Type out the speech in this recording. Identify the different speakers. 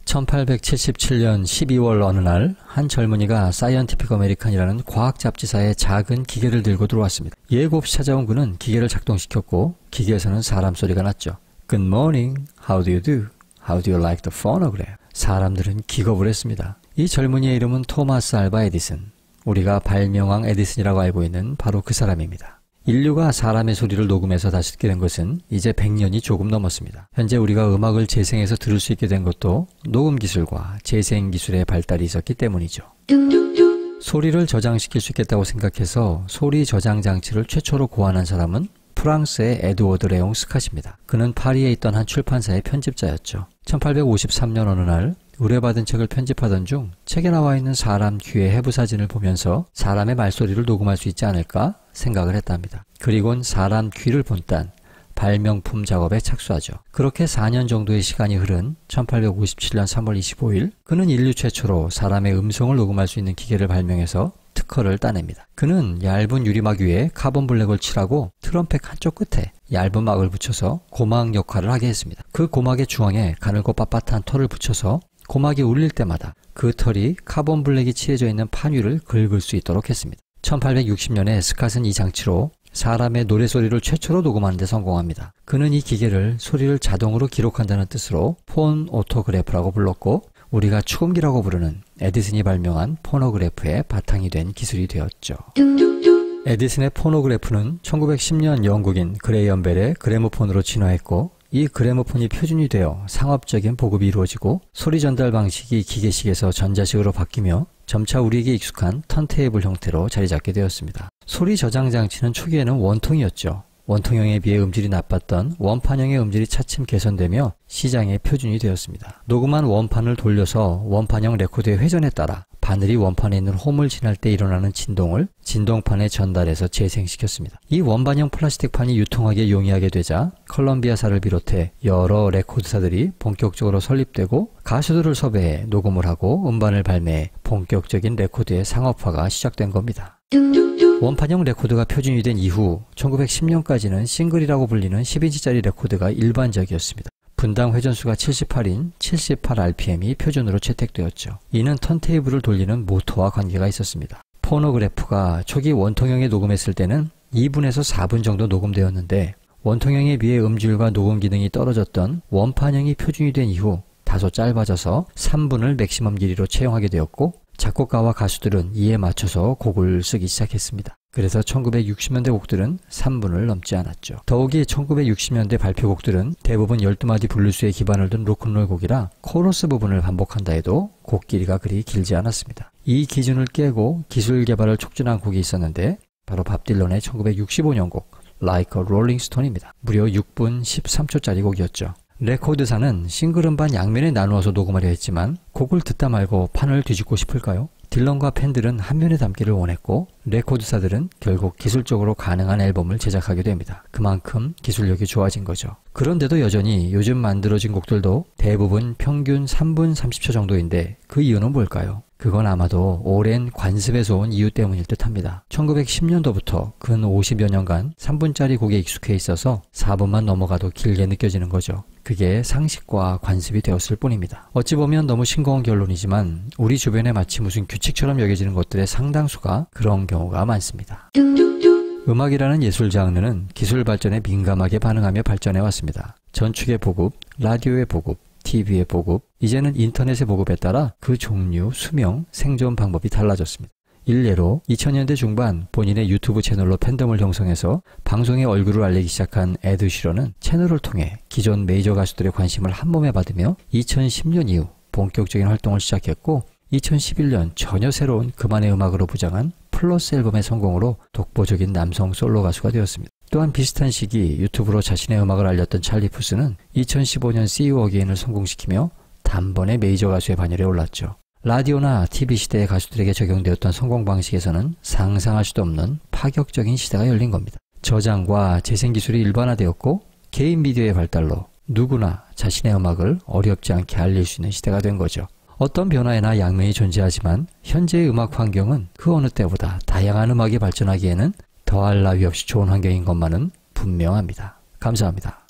Speaker 1: (1877년 12월) 어느 날 한 젊은이가 사이언티픽 어메리칸이라는 과학 잡지사에 작은 기계를 들고 들어왔습니다. 예고 없이 찾아온 그는 기계를 작동시켰고 기계에서는 사람 소리가 났죠. Good morning, how do you do? How do you like the phonograph? 사람들은 기겁을 했습니다. 이 젊은이의 이름은 토마스 알바 에디슨. 우리가 발명왕 에디슨이라고 알고 있는 바로 그 사람입니다. 인류가 사람의 소리를 녹음해서 다시 듣게 된 것은 이제 100년이 조금 넘었습니다. 현재 우리가 음악을 재생해서 들을 수 있게 된 것도 녹음 기술과 재생 기술의 발달이 있었기 때문이죠. 소리를 저장시킬 수 있겠다고 생각해서 소리 저장 장치를 최초로 고안한 사람은 프랑스의 에드워드 레옹 스캇입니다. 그는 파리에 있던 한 출판사의 편집자였죠. 1853년 어느 날 의뢰받은 책을 편집하던 중 책에 나와 있는 사람 귀의 해부 사진을 보면서 사람의 말소리를 녹음할 수 있지 않을까 생각을 했답니다. 그리곤 사람 귀를 본딴 발명품 작업에 착수하죠. 그렇게 4년 정도의 시간이 흐른 1857년 3월 25일 그는 인류 최초로 사람의 음성을 녹음할 수 있는 기계를 발명해서 특허를 따냅니다. 그는 얇은 유리막 위에 카본 블랙을 칠하고 트럼펫 한쪽 끝에 얇은 막을 붙여서 고막 역할을 하게 했습니다. 그 고막의 중앙에 가늘고 빳빳한 털을 붙여서 고막이 울릴 때마다 그 털이 카본 블랙이 칠해져 있는 판 위를 긁을 수 있도록 했습니다. 1860년에 스캇은 이 장치로 사람의 노래소리를 최초로 녹음하는 데 성공합니다. 그는 이 기계를 소리를 자동으로 기록한다는 뜻으로 폰 오토그래프라고 불렀고 우리가 축음기라고 부르는 에디슨이 발명한 포노그래프의 바탕이 된 기술이 되었죠. 에디슨의 포노그래프는 1910년 영국인 그레이엄 벨의 그래모폰으로 진화했고 이 그래모폰이 표준이 되어 상업적인 보급이 이루어지고 소리 전달 방식이 기계식에서 전자식으로 바뀌며 점차 우리에게 익숙한 턴테이블 형태로 자리 잡게 되었습니다. 소리 저장 장치는 초기에는 원통이었죠. 원통형에 비해 음질이 나빴던 원판형의 음질이 차츰 개선되며 시장의 표준이 되었습니다. 녹음한 원판을 돌려서 원판형 레코드의 회전에 따라 바늘이 원판에 있는 홈을 지날 때 일어나는 진동을 진동판에 전달해서 재생시켰습니다. 이 원반형 플라스틱판이 유통하기에 용이하게 되자 컬럼비아사를 비롯해 여러 레코드사들이 본격적으로 설립되고 가수들을 섭외해 녹음을 하고 음반을 발매해 본격적인 레코드의 상업화가 시작된 겁니다. 원판형 레코드가 표준이 된 이후 1910년까지는 싱글이라고 불리는 10인치짜리 레코드가 일반적이었습니다. 분당 회전수가 78인 78rpm이 표준으로 채택되었죠. 이는 턴테이블을 돌리는 모터와 관계가 있었습니다. 포노그래프가 초기 원통형에 녹음했을 때는 2분에서 4분 정도 녹음되었는데 원통형에 비해 음질과 녹음 기능이 떨어졌던 원판형이 표준이 된 이후 다소 짧아져서 3분을 맥시멈 길이로 채용하게 되었고 작곡가와 가수들은 이에 맞춰서 곡을 쓰기 시작했습니다. 그래서 1960년대 곡들은 3분을 넘지 않았죠. 더욱이 1960년대 발표곡들은 대부분 12마디 블루스에 기반을 둔 로큰롤 곡이라 코러스 부분을 반복한다 해도 곡 길이가 그리 길지 않았습니다. 이 기준을 깨고 기술 개발을 촉진한 곡이 있었는데 바로 밥 딜런의 1965년 곡 Like a Rolling Stone입니다. 무려 6분 13초짜리 곡이었죠. 레코드사는 싱글 음반 양면에 나누어서 녹음하려 했지만 곡을 듣다 말고 판을 뒤집고 싶을까요? 딜런과 팬들은 한 면에 담기를 원했고 레코드사들은 결국 기술적으로 가능한 앨범을 제작하게 됩니다. 그만큼 기술력이 좋아진 거죠. 그런데도 여전히 요즘 만들어진 곡들도 대부분 평균 3분 30초 정도인데 그 이유는 뭘까요? 그건 아마도 오랜 관습에서 온 이유 때문일 듯합니다. 1910년도부터 근 50여 년간 3분짜리 곡에 익숙해 있어서 4분만 넘어가도 길게 느껴지는 거죠. 그게 상식과 관습이 되었을 뿐입니다. 어찌 보면 너무 싱거운 결론이지만 우리 주변에 마치 무슨 규칙처럼 여겨지는 것들의 상당수가 그런 경우가 많습니다. 음악이라는 예술 장르는 기술 발전에 민감하게 반응하며 발전해 왔습니다. 전축의 보급, 라디오의 보급, TV의 보급, 이제는 인터넷의 보급에 따라 그 종류, 수명, 생존 방법이 달라졌습니다. 일례로 2000년대 중반 본인의 유튜브 채널로 팬덤을 형성해서 방송에 얼굴을 알리기 시작한 에드 시런은 채널을 통해 기존 메이저 가수들의 관심을 한몸에 받으며 2010년 이후 본격적인 활동을 시작했고 2011년 전혀 새로운 그만의 음악으로 부장한 플러스 앨범의 성공으로 독보적인 남성 솔로 가수가 되었습니다. 또한 비슷한 시기 유튜브로 자신의 음악을 알렸던 찰리 푸스는 2015년 See You Again을 성공시키며 단번에 메이저 가수의 반열에 올랐죠. 라디오나 TV 시대의 가수들에게 적용되었던 성공 방식에서는 상상할 수도 없는 파격적인 시대가 열린 겁니다. 저장과 재생 기술이 일반화되었고 개인 미디어의 발달로 누구나 자신의 음악을 어렵지 않게 알릴 수 있는 시대가 된 거죠. 어떤 변화에나 양면이 존재하지만 현재의 음악 환경은 그 어느 때보다 다양한 음악이 발전하기에는 더할 나위 없이 좋은 환경인 것만은 분명합니다. 감사합니다.